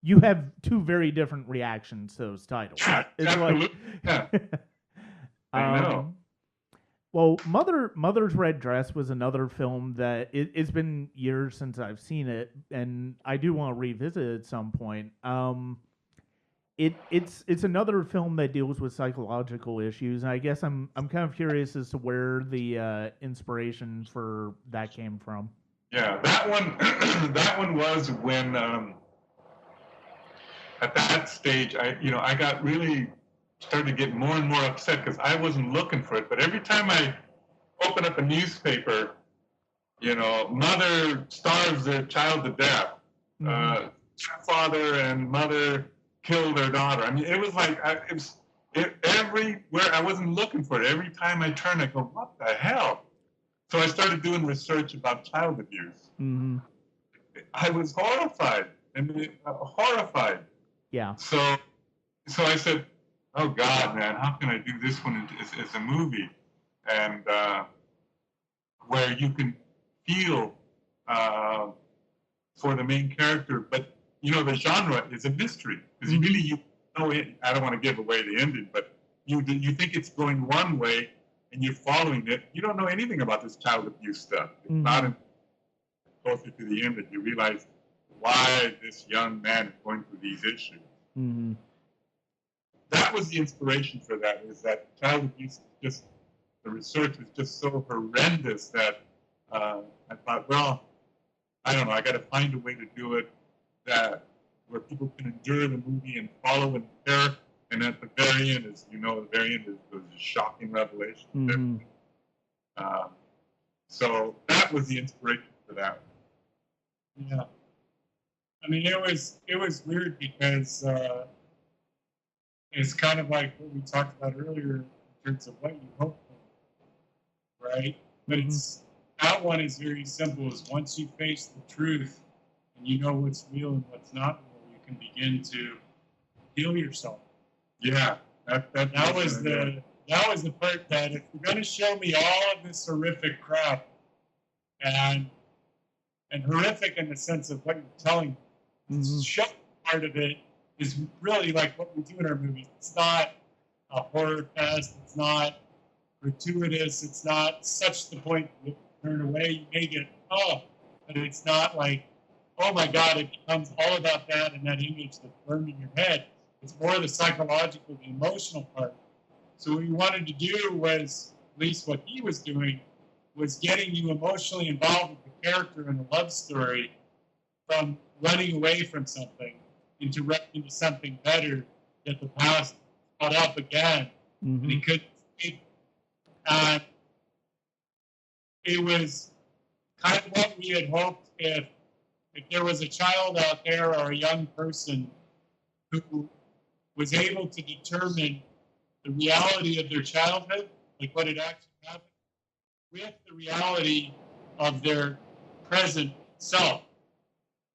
you have two very different reactions to those titles. Yeah, It's absolutely. Yeah. I know. Well, Mother's Red Dress was another film that it's been years since I've seen it, and I do want to revisit it at some point. It's another film that deals with psychological issues, and I guess I'm kind of curious as to where the inspiration for that came from. Yeah, that one that one was when at that stage I got really started to get more and more upset because I wasn't looking for it, but every time I open up a newspaper, mother starves their child to death. Father and mother kill their daughter. I mean, it was like everywhere I wasn't looking for it. Every time I turned, I go, "What the hell?" So I started doing research about child abuse. I was horrified. Horrified. Yeah. So I said, "Oh God, man, how can I do this one as a movie?" And where you can feel for the main character, but the genre is a mystery because I don't want to give away the ending, but you think it's going one way and you're following it. You don't know anything about this child abuse stuff. It's not until closer to the end that you realize why this young man is going through these issues. That was the inspiration for that. Is that child abuse is just, the research is just so horrendous that I thought, well, I don't know, I got to find a way to do it where people can endure the movie and follow and care. And at the very end, was a shocking revelation. So that was the inspiration for that. Yeah. I mean, it was weird because it's kind of like what we talked about earlier in terms of what you hope for, right? But that one is very simple. Is once you face the truth and you know what's real and what's not real, you can begin to heal yourself. Yeah, that was the part that if you're going to show me all of this horrific crap, and horrific in the sense of what you're telling me, the show part of it is really like what we do in our movies. It's not a horror fest. It's not gratuitous. It's not such the point that you turn away. You may get, but it's not like, oh my God, it becomes all about that and that image that's burned in your head. It's more the psychological, the emotional part. So what we wanted to do was, at least what he was doing, was getting you emotionally involved with the character in the love story from running away from something into something better that the past caught up again. And he couldn't escape. And it was kind of what we had hoped if there was a child out there or a young person who was able to determine the reality of their childhood, like what had actually happened, with the reality of their present self,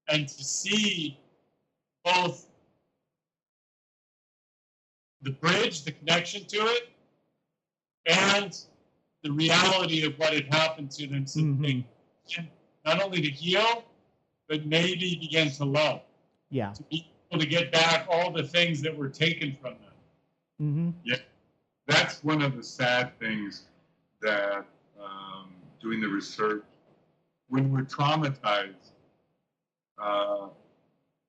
and to see both the bridge, the connection to it, and the reality of what had happened to them, so they can not only to heal, but maybe begin to love. Yeah. To be able to get back all the things that were taken from them. Yeah. That's one of the sad things that doing the research, when we're traumatized,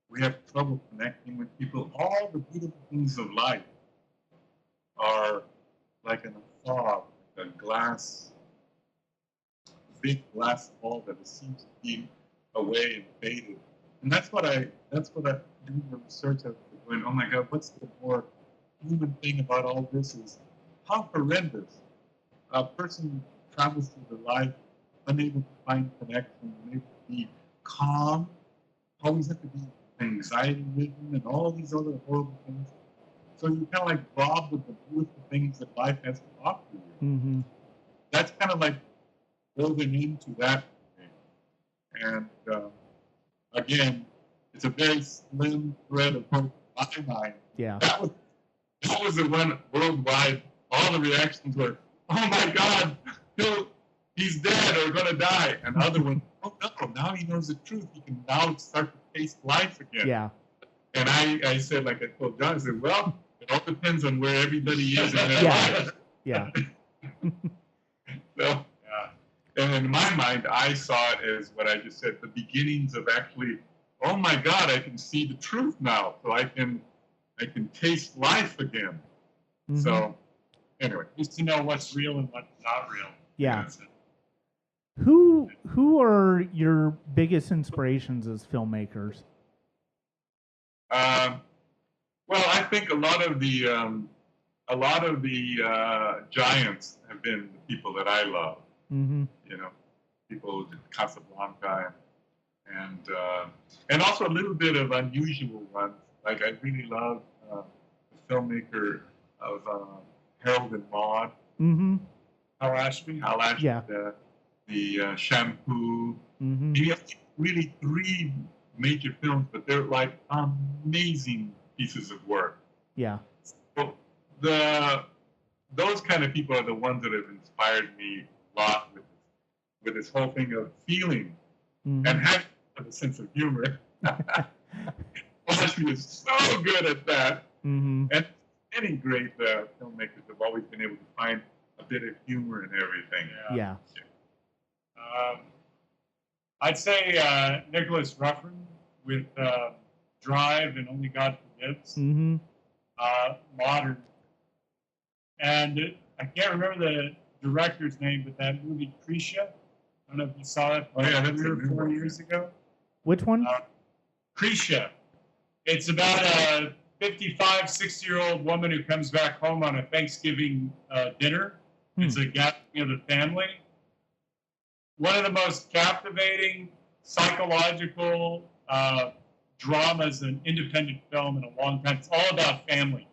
we have trouble connecting with people. All the beautiful things of life are like in a fog, a big glass ball that seems to be away and faded. And that's what I doing the research of going, oh my God, what's the more human thing about all this is how horrendous a person travels through their life unable to find connection, unable to be calm, always have to be anxiety ridden and all these other horrible things. So you kind of like robbed of the beautiful things that life has to offer you. That's kind of like building into that thing. And again, it's a very slim thread of hope in my mind. Yeah. That was the one worldwide. All the reactions were, "Oh my God, he's dead or going to die," and other one, "Oh no, now he knows the truth. He can now start to taste life again." Yeah. And I said, like I told John, I said, "Well, it all depends on where everybody is in their Yeah. life." Yeah. So, and in my mind, I saw it as what I just said, the beginnings of actually, oh my God, I can see the truth now. So I can taste life again. Mhm. So anyway. Just to know what's real and what's not real. Yeah. Who are your biggest inspirations as filmmakers? Well, I think a lot of the giants have been the people that I love. Mm-hmm. You know, people Casablanca and also a little bit of unusual ones. Like I really love the filmmaker of Harold and Maude. Mm-hmm. Hal Ashby. Yeah. The Shampoo. Mm-hmm. He has really 3 major films, but they're like amazing pieces of work. Yeah. So those kind of people are the ones that have inspired me a lot with this whole thing of feeling Mm-hmm. and having a sense of humor. Ashby is so good at that. Mm-hmm. And any great filmmakers have always been able to find a bit of humor in everything. Yeah. I'd say Nicholas Ruffin with Drive and Only God Forgives. Mm-hmm. Modern. And I can't remember the director's name, but that movie Krisha. I don't know if you saw it. Oh, yeah, that's 3 or 4 years ago. Which one? Krisha. It's about a 55, 60-year-old woman who comes back home on a Thanksgiving dinner. It's a gathering of the family. One of the most captivating psychological dramas in independent film in a long time. It's all about family.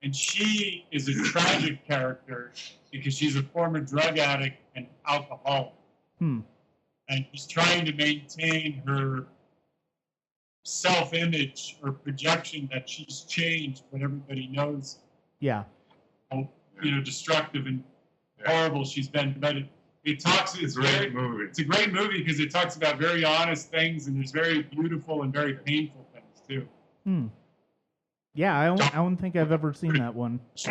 And she is a tragic character because she's a former drug addict and alcoholic. And she's trying to maintain her self-image or projection that she's changed, but everybody knows Yeah. how destructive and horrible she's been. But it's a great movie. It's a great movie because it talks about very honest things, and there's very beautiful and very painful things too. Yeah, I don't think I've ever seen that one. It's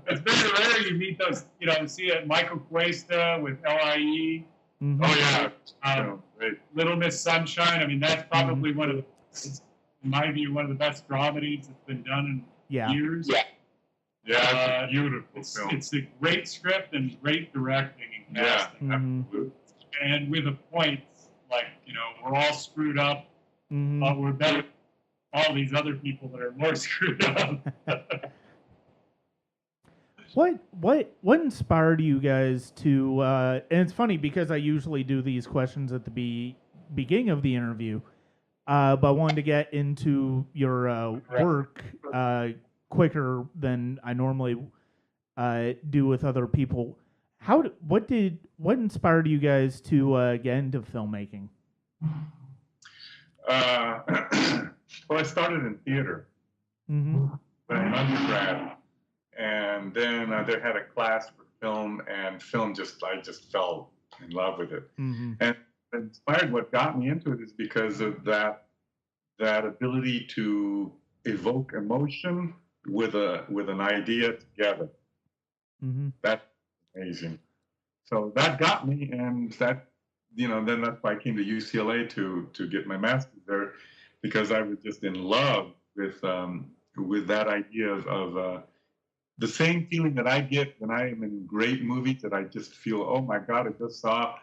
very rare you meet those. You see it Michael Cuesta with LIE. Mm-hmm. Oh yeah, Little Miss Sunshine. I mean, that's probably one of the, in my view, one of the best dramedies that's been done in years. Yeah, it's a beautiful film. It's a great script and great directing and casting. Absolutely. And with a point, like, we're all screwed up, but we're better than all these other people that are more screwed up. What inspired you guys to? And it's funny because I usually do these questions at the beginning of the interview, but I wanted to get into your work quicker than I normally do with other people. What inspired you guys to get into filmmaking? Well, I started in theater when I was an undergrad, and then they had a class for film, and film I just fell in love with it. And inspired what got me into it is because of that ability to evoke emotion with an idea together. That's amazing. So that got me, and that then that's why I came to UCLA to get my master's there, because I was just in love with that idea of the same feeling that I get when I am in great movies, that I just feel, oh my God, I just saw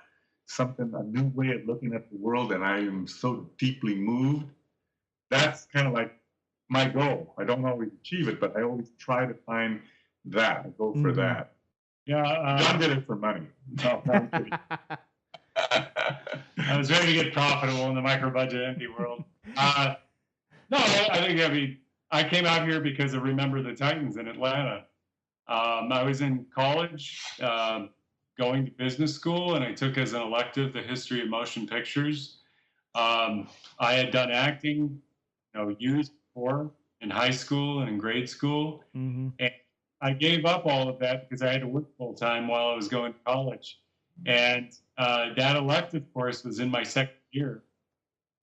a new way of looking at the world, and I am so deeply moved. That's kind of like my goal. I don't always achieve it, but I always try to find that. I go for that. Yeah, John did it for money. No, I'm kidding. I was ready to get profitable in the micro-budget empty world. No, I think I came out here because of Remember the Titans in Atlanta. I was in college, got going to business school, and I took as an elective the history of motion pictures. I had done acting, years before in high school and in grade school. Mm-hmm. And I gave up all of that because I had to work full time while I was going to college. And that elective course was in my second year.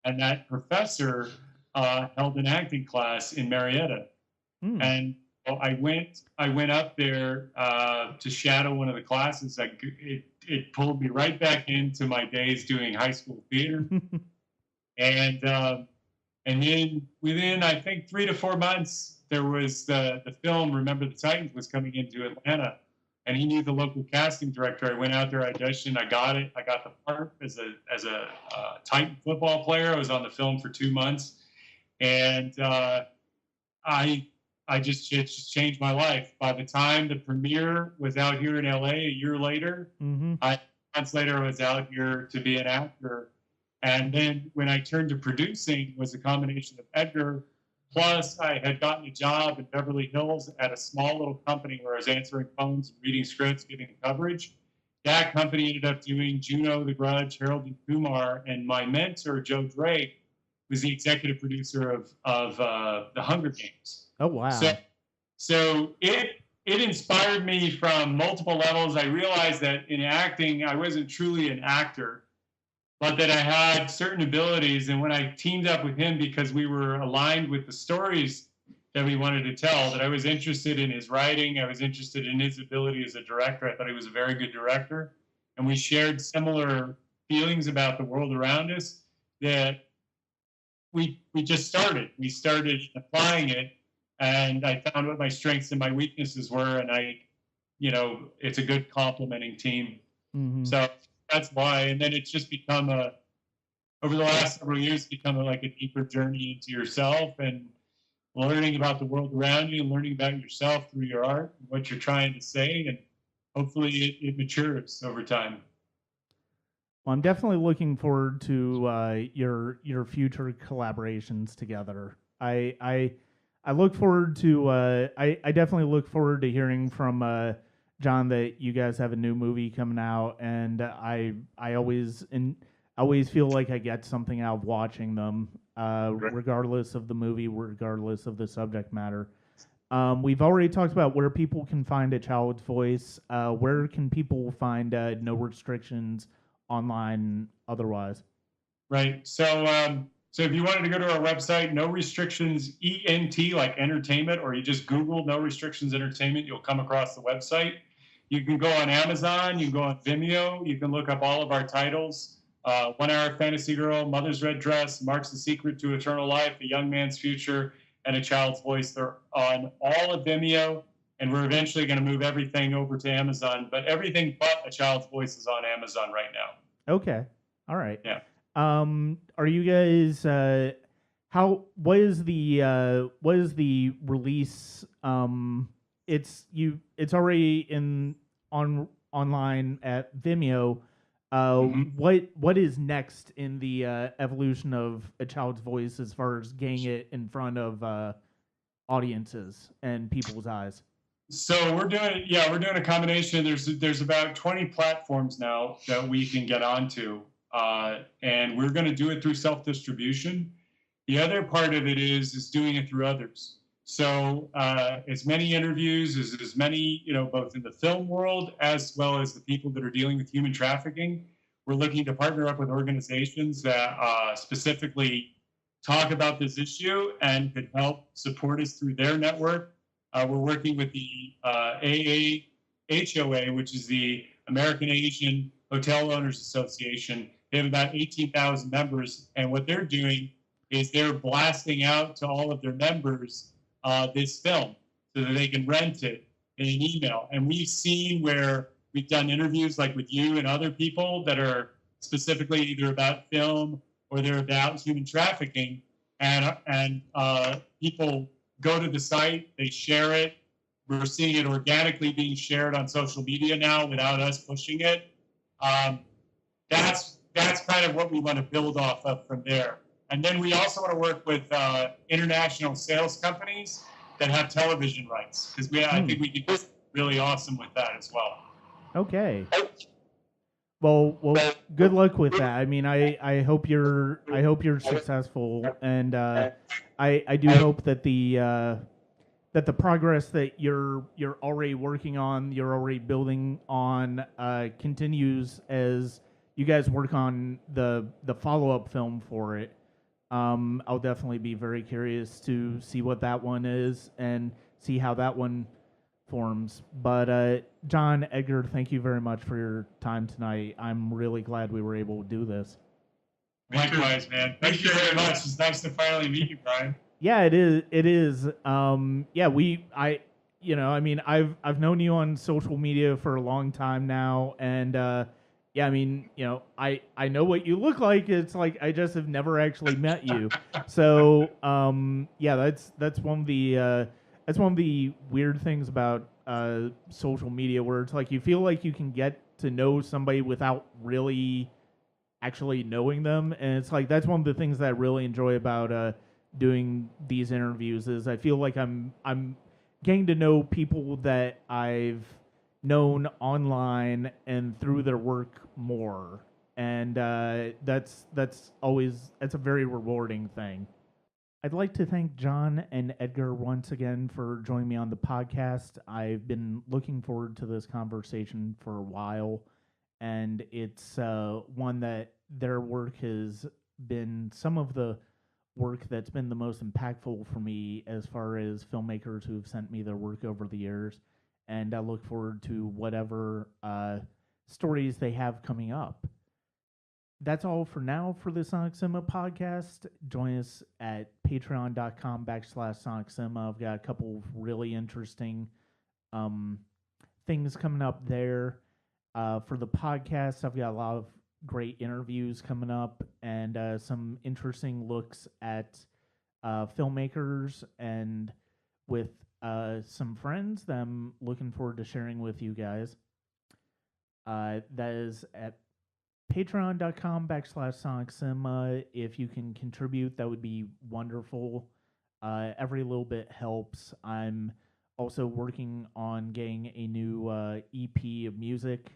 And that professor held an acting class in Marietta. Mm. And I went up there to shadow one of the classes. It pulled me right back into my days doing high school theater. And then within, I think, 3 to 4 months, there was the film Remember the Titans was coming into Atlanta, and he knew the local casting director. I went out there, auditioned, I got it. I got the part as a Titan football player. I was on the film for 2 months, and it just changed my life. By the time the premiere was out here in LA a year later, Mm-hmm. months later, I was out here to be an actor. And then when I turned to producing, was a combination of Edgar, plus I had gotten a job in Beverly Hills at a small little company where I was answering phones and reading scripts, giving coverage. That company ended up doing Juno, The Grudge, Harold and Kumar, and my mentor, Joe Drake, was the executive producer of The Hunger Games. Oh, wow. So it inspired me from multiple levels. I realized that in acting, I wasn't truly an actor, but that I had certain abilities. And when I teamed up with him, because we were aligned with the stories that we wanted to tell, that I was interested in his writing, I was interested in his ability as a director. I thought he was a very good director. And we shared similar feelings about the world around us, that we just started. We started applying it, and I found what my strengths and my weaknesses were, and it's a good complementing team. Mm-hmm. So that's why. And then it's just become over the last several years, like a deeper journey into yourself and learning about the world around you and learning about yourself through your art and what you're trying to say. And hopefully it matures over time. Well, I'm definitely looking forward to your future collaborations together. I look forward to I definitely look forward to hearing from John that you guys have a new movie coming out, and I always feel like I get something out of watching them, regardless of the movie, regardless of the subject matter. We've already talked about where people can find A Child's Voice. Where can people find No Restrictions online otherwise? Right. So if you wanted to go to our website, No Restrictions ENT, like entertainment, or you just Google No Restrictions Entertainment, you'll come across the website. You can go on Amazon, you can go on Vimeo, you can look up all of our titles. 1 Hour Fantasy Girl, Mother's Red Dress, Mark's the Secret to Eternal Life, A Young Man's Future, and A Child's Voice. They're on all of Vimeo, and we're eventually going to move everything over to Amazon. But everything but A Child's Voice is on Amazon right now. Okay. All right. Yeah. Are you guys what is the release? It's already online at Vimeo. What is next in the evolution of A Child's Voice as far as getting it in front of audiences and people's eyes? So we're doing a combination. There's about 20 platforms now that we can get onto, and we're going to do it through self-distribution. The other part of it is doing it through others. So as many interviews, as many, both in the film world as well as the people that are dealing with human trafficking. We're looking to partner up with organizations that specifically talk about this issue and could help support us through their network. We're working with the AAHOA, which is the American Asian Hotel Owners Association. They have about 18,000 members, and what they're doing is they're blasting out to all of their members this film so that they can rent it in an email. And we've seen where we've done interviews like with you and other people that are specifically either about film or they're about human trafficking, and people go to the site, they share it. We're seeing it organically being shared on social media now without us pushing it. That's kind of what we want to build off of from there. And then we also want to work with international sales companies that have television rights, because I think we could do really awesome with that as well. Okay. Well, good luck with that. I mean, I hope you're successful, and I do hope that the progress that you're already working on, you're already building on, continues as you guys work on the follow-up film for it. I'll definitely be very curious to see what that one is and see how that one forms. But John, Edgar, thank you very much for your time tonight. I'm really glad we were able to do this. Likewise, man. Thank you very much. It's nice to finally meet you, Brian. Yeah, it is. It is. I've known you on social media for a long time now, and yeah, I mean, I know what you look like. It's like I just have never actually met you. So, yeah, that's one of the weird things about social media, where it's like you feel like you can get to know somebody without really actually knowing them, and it's like that's one of the things that I really enjoy about doing these interviews is I feel like I'm getting to know people that I've known online and through their work more, and that's a very rewarding thing. I'd like to thank John and Edgar once again for joining me on the podcast. I've been looking forward to this conversation for a while, and it's one that their work has been some of the work that's been the most impactful for me as far as filmmakers who've sent me their work over the years, and I look forward to whatever stories they have coming up. That's all for now for the Sonic Cinema podcast. Join us at patreon.com/Sonic Cinema. I've got a couple of really interesting things coming up there. For the podcast, I've got a lot of great interviews coming up and some interesting looks at filmmakers and with some friends that I'm looking forward to sharing with you guys. That is at patreon.com/Sonic Cinema. If you can contribute, that would be wonderful. Every little bit helps. I'm also working on getting a new EP of music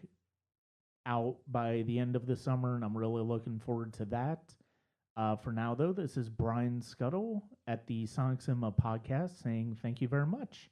out by the end of the summer, and I'm really looking forward to that. For now, though, this is Brian Scuttle at the Sonic Cinema podcast saying thank you very much.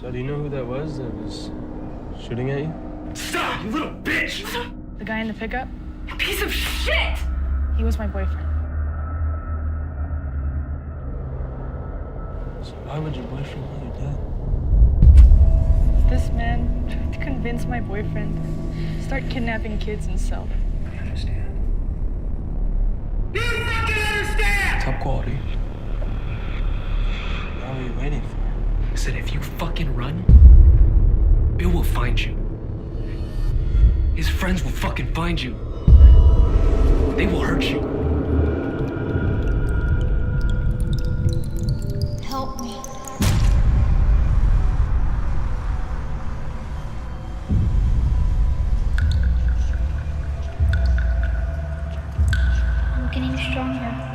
So do you know who that was shooting at you? Stop, you little bitch! The guy in the pickup? You piece of shit! He was my boyfriend. So why would your boyfriend want you dead? This man tried to convince my boyfriend to start kidnapping kids and sell them. I understand. You fucking understand! Top quality. Now we are you waiting for? I said, if you fucking run, Bill will find you. His friends will fucking find you. They will hurt you. Help me. I'm getting stronger.